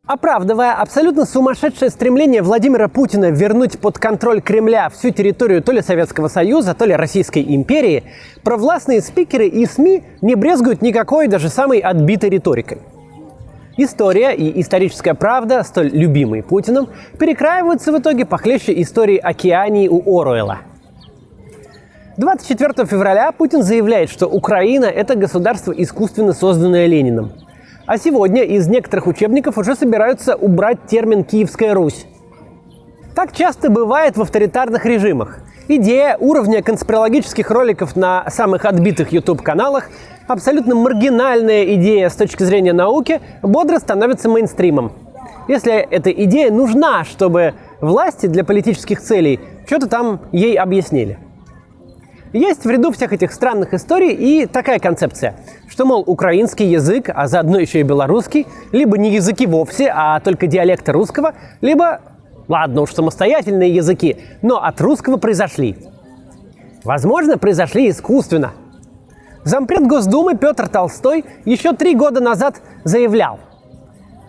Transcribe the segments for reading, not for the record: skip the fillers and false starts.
Оправдывая абсолютно сумасшедшее стремление Владимира Путина вернуть под контроль Кремля всю территорию то ли Советского Союза, то ли Российской империи, провластные спикеры и СМИ не брезгуют никакой, даже самой отбитой риторикой. История и историческая правда, столь любимые Путиным, перекраиваются в итоге похлеще истории Океании у Оруэлла. 24 февраля Путин заявляет, что Украина – это государство, искусственно созданное Лениным. А сегодня из некоторых учебников уже собираются убрать термин «Киевская Русь». Так часто бывает в авторитарных режимах. Идея уровня конспирологических роликов на самых отбитых YouTube-каналах, абсолютно маргинальная идея с точки зрения науки, бодро становится мейнстримом. Если эта идея нужна, чтобы власти для политических целей что-то там ей объяснили. Есть в ряду всех этих странных историй и такая концепция, что, мол, украинский язык, а заодно еще и белорусский, либо не языки вовсе, а только диалекты русского, либо, ладно уж, самостоятельные языки, но от русского произошли. Возможно, произошли искусственно. Зампред Госдумы Петр Толстой еще 3 года назад заявлял: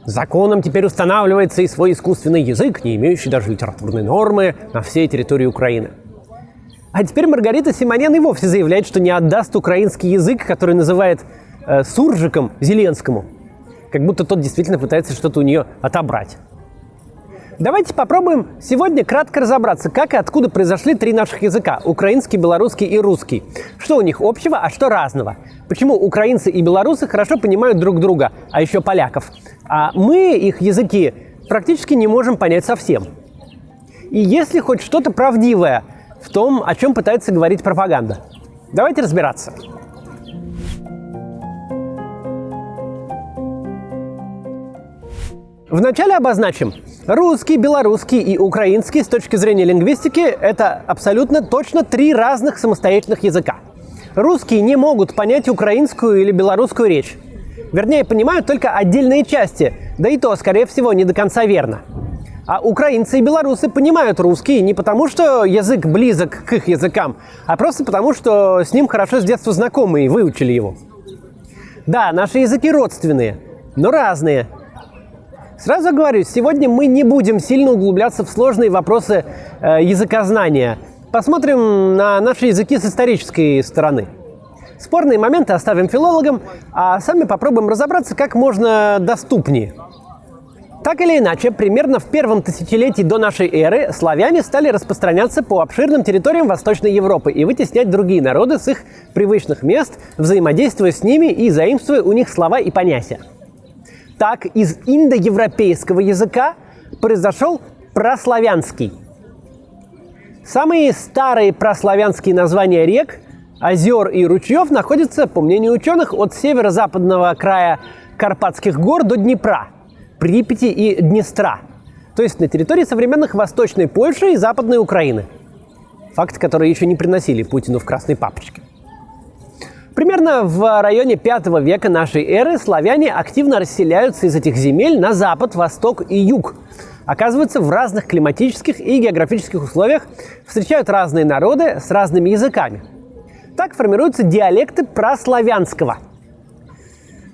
законом теперь устанавливается и свой искусственный язык, не имеющий даже литературной нормы на всей территории Украины. А теперь Маргарита Симонян и вовсе заявляет, что не отдаст украинский язык, который называет суржиком Зеленскому. Как будто тот действительно пытается что-то у нее отобрать. Давайте попробуем сегодня кратко разобраться, как и откуда произошли 3 наших языка – украинский, белорусский и русский. Что у них общего, а что разного. Почему украинцы и белорусы хорошо понимают друг друга, а еще поляков. А мы их языки практически не можем понять совсем. И есть ли хоть что-то правдивое в том, о чем пытается говорить пропаганда? Давайте разбираться. Вначале обозначим. Русский, белорусский и украинский с точки зрения лингвистики – это абсолютно точно 3 разных самостоятельных языка. Русские не могут понять украинскую или белорусскую речь. Вернее, понимают только отдельные части, да и то, скорее всего, не до конца верно. А украинцы и белорусы понимают русский не потому, что язык близок к их языкам, а просто потому, что с ним хорошо с детства знакомы и выучили его. Да, наши языки родственные, но разные. Сразу говорю, сегодня мы не будем сильно углубляться в сложные вопросы языкознания. Посмотрим на наши языки с исторической стороны. Спорные моменты оставим филологам, а сами попробуем разобраться как можно доступнее. Так или иначе, примерно в 1-м тысячелетии до нашей эры славяне стали распространяться по обширным территориям Восточной Европы и вытеснять другие народы с их привычных мест, взаимодействуя с ними и заимствуя у них слова и понятия. Так из индоевропейского языка произошел прославянский. Самые старые прославянские названия рек, озер и ручьев находятся, по мнению ученых, от северо-западного края Карпатских гор до Днепра, Припяти и Днестра, то есть на территории современных Восточной Польши и Западной Украины. Факты, которые еще не приносили Путину в красной папочке. Примерно в районе V века нашей эры славяне активно расселяются из этих земель на запад, восток и юг. Оказываются в разных климатических и географических условиях, встречают разные народы с разными языками. Так формируются диалекты прославянского.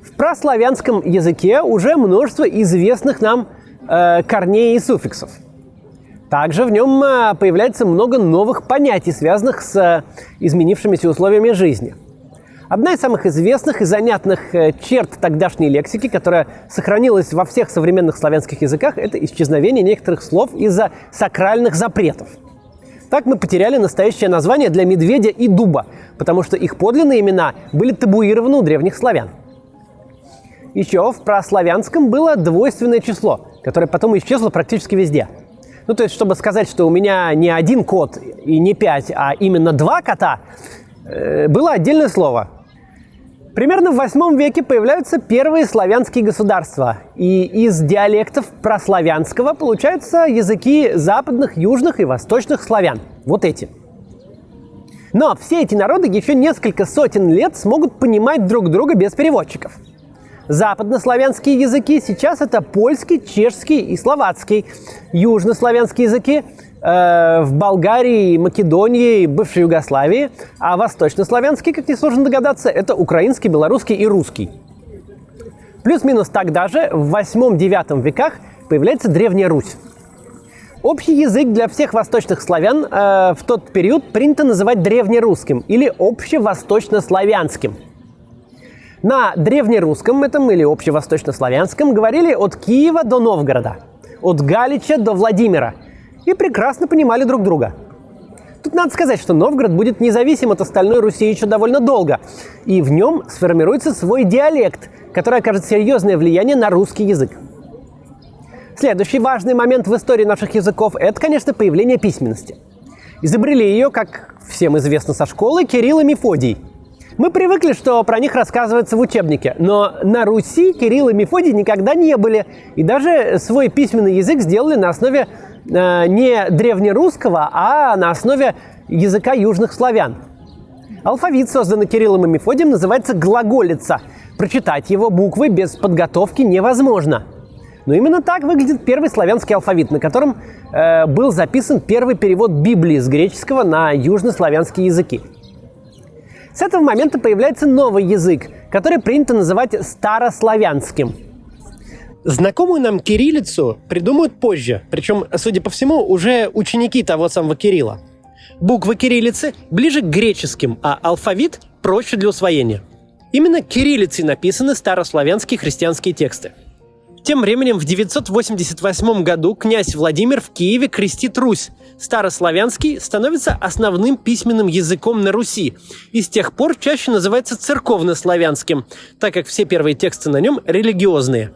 В прославянском языке уже множество известных нам корней и суффиксов. Также в нем появляется много новых понятий, связанных с изменившимися условиями жизни. Одна из самых известных и занятных черт тогдашней лексики, которая сохранилась во всех современных славянских языках, это исчезновение некоторых слов из-за сакральных запретов. Так мы потеряли настоящее название для медведя и дуба, потому что их подлинные имена были табуированы у древних славян. Еще в прославянском было двойственное число, которое потом исчезло практически везде. Ну, то есть, чтобы сказать, что у меня не 1 кот и не 5, а именно 2 кота, было отдельное слово. Примерно в 8 веке появляются первые славянские государства, и из диалектов прославянского получаются языки западных, южных и восточных славян. Вот эти. Но все эти народы еще несколько сотен лет смогут понимать друг друга без переводчиков. Западнославянские языки сейчас это польский, чешский и словацкий. Южнославянские языки в Болгарии, Македонии, бывшей Югославии, а восточнославянский, как несложно догадаться, это украинский, белорусский и русский. Плюс-минус тогда же, в 8-9 веках, появляется Древняя Русь. Общий язык для всех восточных славян в тот период принято называть древнерусским или общевосточнославянским. На древнерусском этом или общевосточнославянском говорили от Киева до Новгорода, от Галича до Владимира и прекрасно понимали друг друга. Тут надо сказать, что Новгород будет независим от остальной Руси еще довольно долго, и в нем сформируется свой диалект, который окажет серьезное влияние на русский язык. Следующий важный момент в истории наших языков – это, конечно, появление письменности. Изобрели ее, как всем известно со школы, Кирилл и Мефодий. Мы привыкли, что про них рассказывается в учебнике, но на Руси Кирилл и Мефодий никогда не были, и даже свой письменный язык сделали на основе не древнерусского, а на основе языка южных славян. Алфавит, созданный Кириллом и Мефодием, называется глаголица. Прочитать его буквы без подготовки невозможно. Но именно так выглядит первый славянский алфавит, на котором был записан первый перевод Библии с греческого на южнославянские языки. С этого момента появляется новый язык, который принято называть старославянским. Знакомую нам кириллицу придумают позже, причем, судя по всему, уже ученики того самого Кирилла. Буквы кириллицы ближе к греческим, а алфавит проще для усвоения. Именно кириллицей написаны старославянские христианские тексты. Тем временем в 988 году князь Владимир в Киеве крестит Русь. Старославянский становится основным письменным языком на Руси и с тех пор чаще называется церковнославянским, так как все первые тексты на нем религиозные.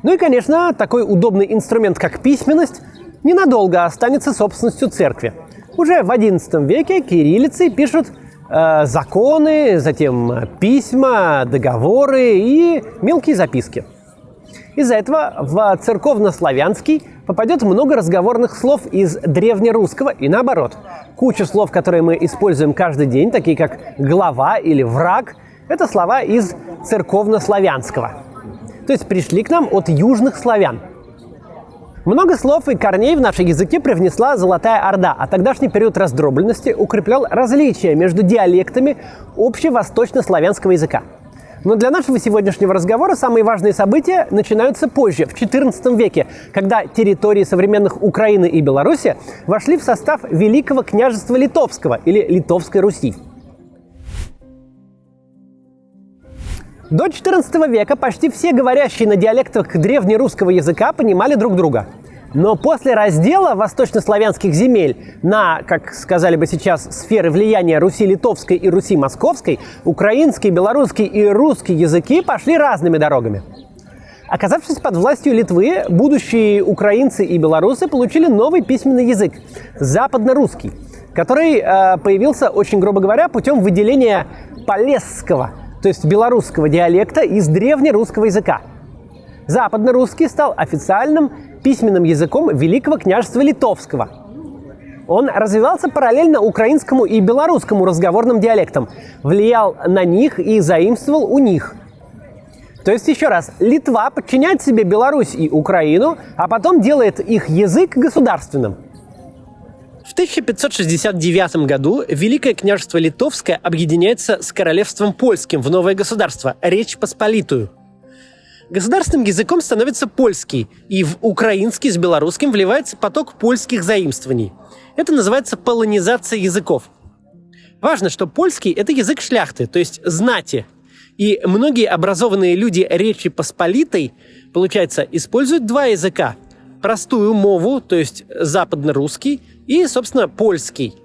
Ну и, конечно, такой удобный инструмент, как письменность, ненадолго останется собственностью церкви. Уже в XI веке кириллицей пишут законы, затем письма, договоры и мелкие записки. Из-за этого в церковнославянский попадет много разговорных слов из древнерусского и наоборот. Куча слов, которые мы используем каждый день, такие как «глава» или «враг», это слова из церковнославянского. То есть пришли к нам от южных славян. Много слов и корней в наш языке привнесла Золотая Орда, а тогдашний период раздробленности укреплял различия между диалектами общевосточнославянского языка. Но для нашего сегодняшнего разговора самые важные события начинаются позже, в XIV веке, когда территории современных Украины и Беларуси вошли в состав Великого княжества Литовского или Литовской Руси. До XIV века почти все говорящие на диалектах древнерусского языка понимали друг друга. Но после раздела восточнославянских земель на, как сказали бы сейчас, сферы влияния Руси Литовской и Руси Московской, украинский, белорусский и русский языки пошли разными дорогами. Оказавшись под властью Литвы, будущие украинцы и белорусы получили новый письменный язык – западнорусский, который появился, очень грубо говоря, путем выделения полесского, то есть белорусского диалекта из древнерусского языка. Западнорусский стал официальным письменным языком Великого княжества Литовского. Он развивался параллельно украинскому и белорусскому разговорным диалектам, влиял на них и заимствовал у них. То есть, еще раз, Литва подчиняет себе Беларусь и Украину, а потом делает их язык государственным. В 1569 году Великое княжество Литовское объединяется с королевством польским в новое государство – Речь Посполитую. Государственным языком становится польский, и в украинский с белорусским вливается поток польских заимствований. Это называется полонизация языков. Важно, что польский – это язык шляхты, то есть знати. И многие образованные люди Речи Посполитой, получается, используют два языка. Простую мову, то есть западнорусский, и, собственно, польский.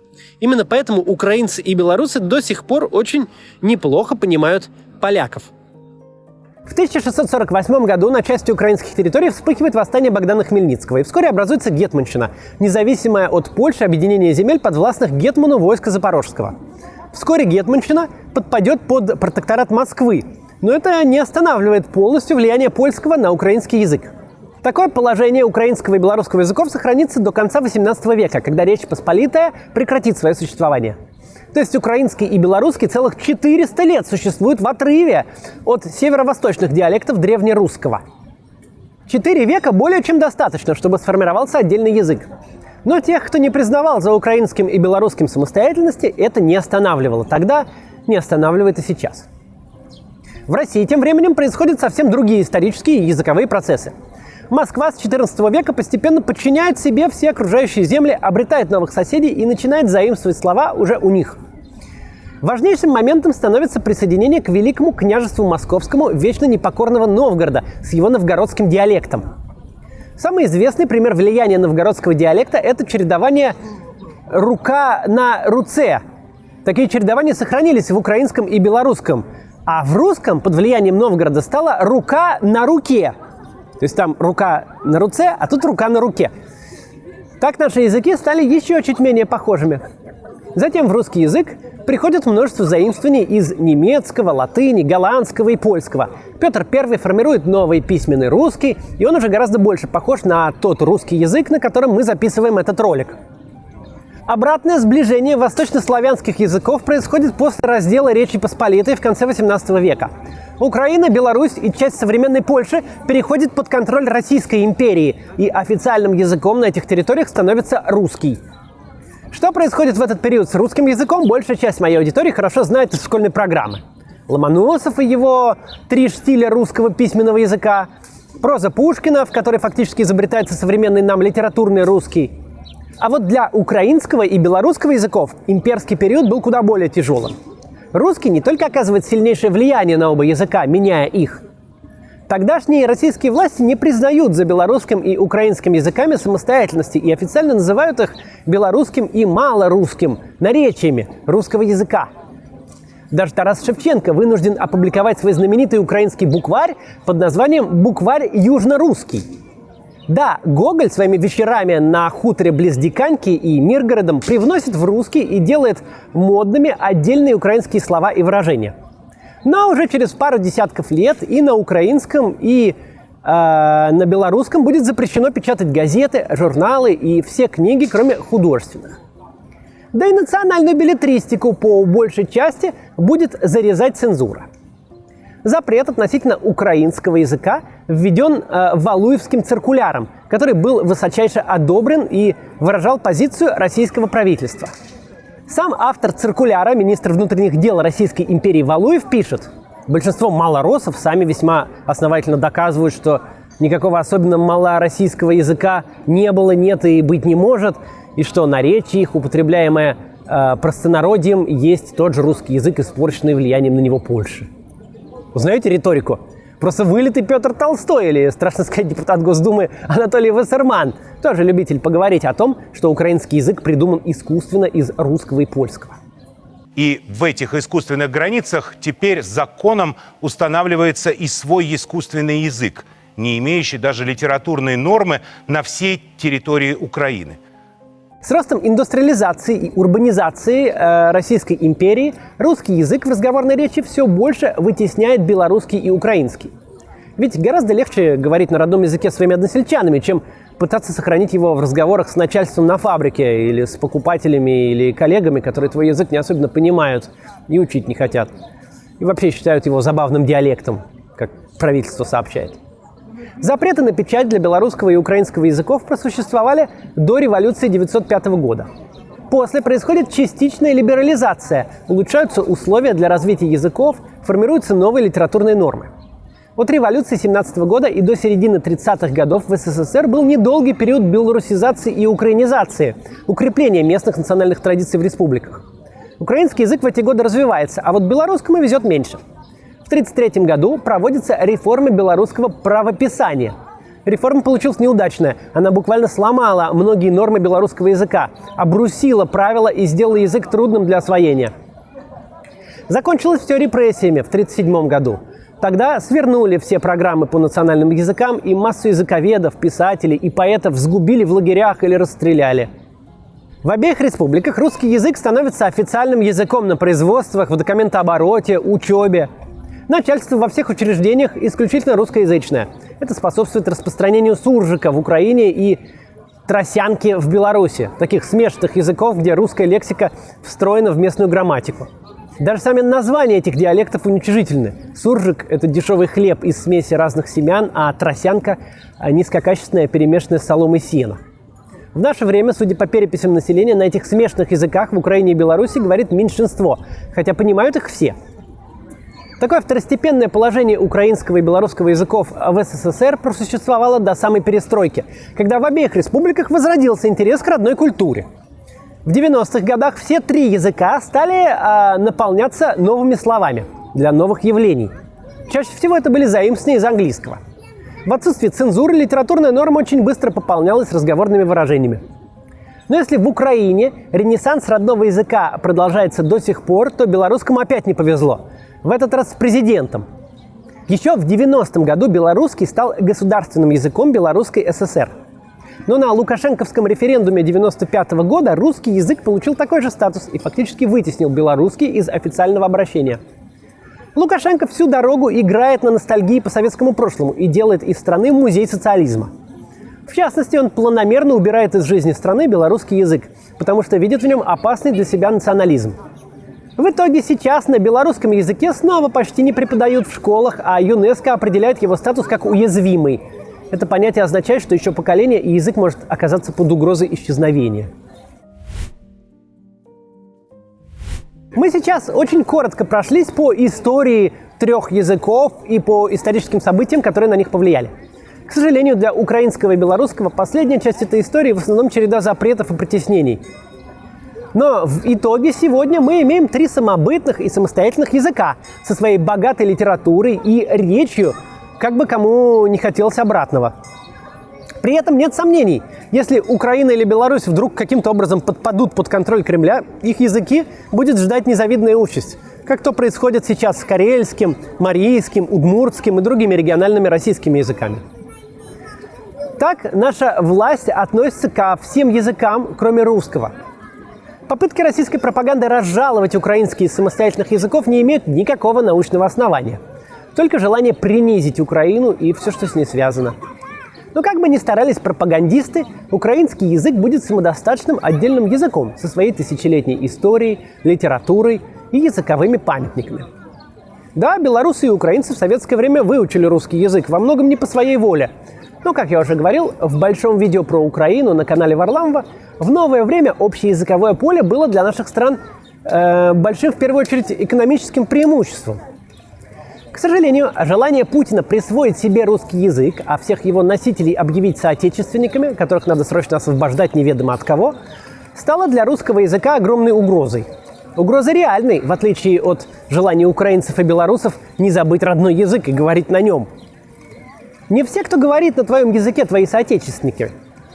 Именно поэтому украинцы и белорусы до сих пор очень неплохо понимают поляков. В 1648 году на части украинских территорий вспыхивает восстание Богдана Хмельницкого, и вскоре образуется гетманщина, независимое от Польши объединение земель, подвластных гетману войска Запорожского. Вскоре гетманщина подпадет под протекторат Москвы, но это не останавливает полностью влияние польского на украинский язык. Такое положение украинского и белорусского языков сохранится до конца XVIII века, когда Речь Посполитая прекратит свое существование. То есть украинский и белорусский целых 400 лет существуют в отрыве от северо-восточных диалектов древнерусского. 4 века более чем достаточно, чтобы сформировался отдельный язык. Но тех, кто не признавал за украинским и белорусским самостоятельности, это не останавливало тогда, не останавливает и сейчас. В России тем временем происходят совсем другие исторические и языковые процессы. Москва с XIV века постепенно подчиняет себе все окружающие земли, обретает новых соседей и начинает заимствовать слова уже у них. Важнейшим моментом становится присоединение к Великому княжеству Московскому вечно непокорного Новгорода с его новгородским диалектом. Самый известный пример влияния новгородского диалекта – это чередование «рука» на «руце». Такие чередования сохранились в украинском и белорусском, а в русском под влиянием Новгорода стала «рука на руке». То есть там рука на руце, а тут рука на руке. Так наши языки стали еще чуть менее похожими. Затем в русский язык приходит множество заимствований из немецкого, латыни, голландского и польского. Петр I формирует новый письменный русский, и он уже гораздо больше похож на тот русский язык, на котором мы записываем этот ролик. Обратное сближение восточнославянских языков происходит после раздела Речи Посполитой в конце XVIII века. Украина, Беларусь и часть современной Польши переходят под контроль Российской империи, и официальным языком на этих территориях становится русский. Что происходит в этот период с русским языком, большая часть моей аудитории хорошо знает из школьной программы. Ломоносов и его 3 штиля русского письменного языка, проза Пушкина, в которой фактически изобретается современный нам литературный русский. А вот для украинского и белорусского языков имперский период был куда более тяжелым. Русский не только оказывает сильнейшее влияние на оба языка, меняя их. Тогдашние российские власти не признают за белорусским и украинским языками самостоятельности и официально называют их белорусским и малорусским наречиями русского языка. Даже Тарас Шевченко вынужден опубликовать свой знаменитый украинский букварь под названием «Букварь южно-русский». Да, Гоголь своими вечерами на хуторе близ Диканьки и Миргородом привносит в русский и делает модными отдельные украинские слова и выражения. Но уже через пару десятков лет и на украинском, и на белорусском будет запрещено печатать газеты, журналы и все книги, кроме художественных. Да и национальную беллетристику по большей части будет зарезать цензура. Запрет относительно украинского языка введен Валуевским циркуляром, который был высочайше одобрен и выражал позицию российского правительства. Сам автор циркуляра, министр внутренних дел Российской империи Валуев, пишет: большинство малороссов сами весьма основательно доказывают, что никакого особенно малороссийского языка не было, нет и быть не может, и что наречие их, употребляемое простонародьем, есть тот же русский язык, испорченный влиянием на него Польши. Узнаете риторику? Просто вылитый Петр Толстой или, страшно сказать, депутат Госдумы Анатолий Вассерман, тоже любитель поговорить о том, что украинский язык придуман искусственно из русского и польского. И в этих искусственных границах теперь законом устанавливается и свой искусственный язык, не имеющий даже литературной нормы на всей территории Украины. С ростом индустриализации и урбанизации Российской империи русский язык в разговорной речи все больше вытесняет белорусский и украинский. Ведь гораздо легче говорить на родном языке своими односельчанами, чем пытаться сохранить его в разговорах с начальством на фабрике или с покупателями или коллегами, которые твой язык не особенно понимают и учить не хотят. И вообще считают его забавным диалектом, как правительство сообщает. Запреты на печать для белорусского и украинского языков просуществовали до революции 1905 года. После происходит частичная либерализация, улучшаются условия для развития языков, формируются новые литературные нормы. От революции 1917 года и до середины 30-х годов в СССР был недолгий период белорусизации и украинизации, укрепления местных национальных традиций в республиках. Украинский язык в эти годы развивается, а вот белорусскому везет меньше. В 1933 году проводится реформа белорусского правописания. Реформа получилась неудачная. Она буквально сломала многие нормы белорусского языка, обрусила правила и сделала язык трудным для освоения. Закончилось все репрессиями в 1937 году. Тогда свернули все программы по национальным языкам, и массу языковедов, писателей и поэтов сгубили в лагерях или расстреляли. В обеих республиках русский язык становится официальным языком на производствах, в документообороте, учебе. Начальство во всех учреждениях исключительно русскоязычное. Это способствует распространению суржика в Украине и тросянки в Беларуси, таких смешанных языков, где русская лексика встроена в местную грамматику. Даже сами названия этих диалектов уничижительны. Суржик – это дешевый хлеб из смеси разных семян, а тросянка – низкокачественная, перемешанная с соломой сена. В наше время, судя по переписям населения, на этих смешанных языках в Украине и Беларуси говорит меньшинство, хотя понимают их все. Такое второстепенное положение украинского и белорусского языков в СССР просуществовало до самой перестройки, когда в обеих республиках возродился интерес к родной культуре. В 90-х годах все три языка стали наполняться новыми словами для новых явлений. Чаще всего это были заимствования из английского. В отсутствие цензуры литературная норма очень быстро пополнялась разговорными выражениями. Но если в Украине ренессанс родного языка продолжается до сих пор, то белорусскому опять не повезло. В этот раз с президентом. Еще в 90-м году белорусский стал государственным языком Белорусской ССР. Но на лукашенковском референдуме 95 года русский язык получил такой же статус и фактически вытеснил белорусский из официального обращения. Лукашенко всю дорогу играет на ностальгии по советскому прошлому и делает из страны музей социализма. В частности, он планомерно убирает из жизни страны белорусский язык, потому что видит в нем опасный для себя национализм. В итоге сейчас на белорусском языке снова почти не преподают в школах, а ЮНЕСКО определяет его статус как уязвимый. Это понятие означает, что еще поколение и язык может оказаться под угрозой исчезновения. Мы сейчас очень коротко прошлись по истории трех языков и по историческим событиям, которые на них повлияли. К сожалению, для украинского и белорусского последняя часть этой истории в основном череда запретов и притеснений. Но в итоге сегодня мы имеем три самобытных и самостоятельных языка со своей богатой литературой и речью, как бы кому не хотелось обратного. При этом нет сомнений, если Украина или Беларусь вдруг каким-то образом подпадут под контроль Кремля, их языки будет ждать незавидная участь, как то происходит сейчас с карельским, марийским, удмуртским и другими региональными российскими языками. Так наша власть относится ко всем языкам, кроме русского. Попытки российской пропаганды разжаловать украинские из самостоятельных языков не имеют никакого научного основания. Только желание принизить Украину и все, что с ней связано. Но как бы ни старались пропагандисты, украинский язык будет самодостаточным отдельным языком со своей тысячелетней историей, литературой и языковыми памятниками. Да, белорусы и украинцы в советское время выучили русский язык, во многом не по своей воле. Но, как я уже говорил, в большом видео про Украину на канале Варламова в новое время общеязыковое поле было для наших стран большим, в первую очередь, экономическим преимуществом. К сожалению, желание Путина присвоить себе русский язык, а всех его носителей объявить соотечественниками, которых надо срочно освобождать неведомо от кого, стало для русского языка огромной угрозой. Угроза реальной, в отличие от желания украинцев и белорусов не забыть родной язык и говорить на нем. Не все, кто говорит на твоем языке, твои соотечественники.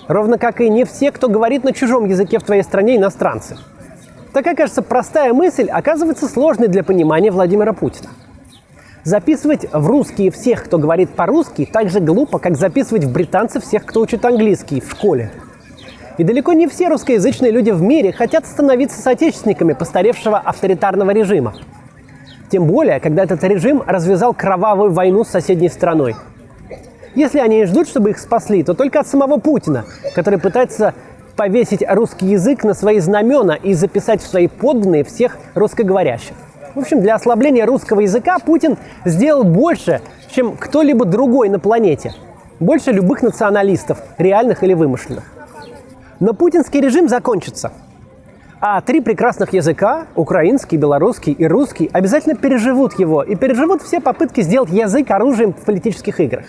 Ровно как и не все, кто говорит на чужом языке в твоей стране, иностранцы. Такая, кажется, простая мысль оказывается сложной для понимания Владимира Путина. Записывать в русские всех, кто говорит по-русски, так же глупо, как записывать в британцы всех, кто учит английский в школе. И далеко не все русскоязычные люди в мире хотят становиться соотечественниками постаревшего авторитарного режима. Тем более, когда этот режим развязал кровавую войну с соседней страной. Если они и ждут, чтобы их спасли, то только от самого Путина, который пытается повесить русский язык на свои знамена и записать в свои подданные всех русскоговорящих. В общем, для ослабления русского языка Путин сделал больше, чем кто-либо другой на планете. Больше любых националистов, реальных или вымышленных. Но путинский режим закончится. А три прекрасных языка, украинский, белорусский и русский, обязательно переживут его и переживут все попытки сделать язык оружием в политических играх.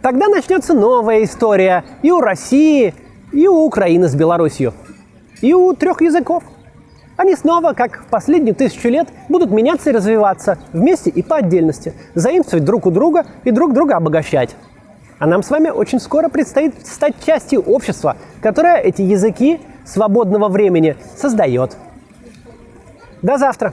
Тогда начнется новая история и у России, и у Украины с Белоруссией, и у трех языков. Они снова, как в последнюю 1000 лет, будут меняться и развиваться вместе и по отдельности, заимствовать друг у друга и друг друга обогащать. А нам с вами очень скоро предстоит стать частью общества, которое эти языки свободного времени создает. До завтра!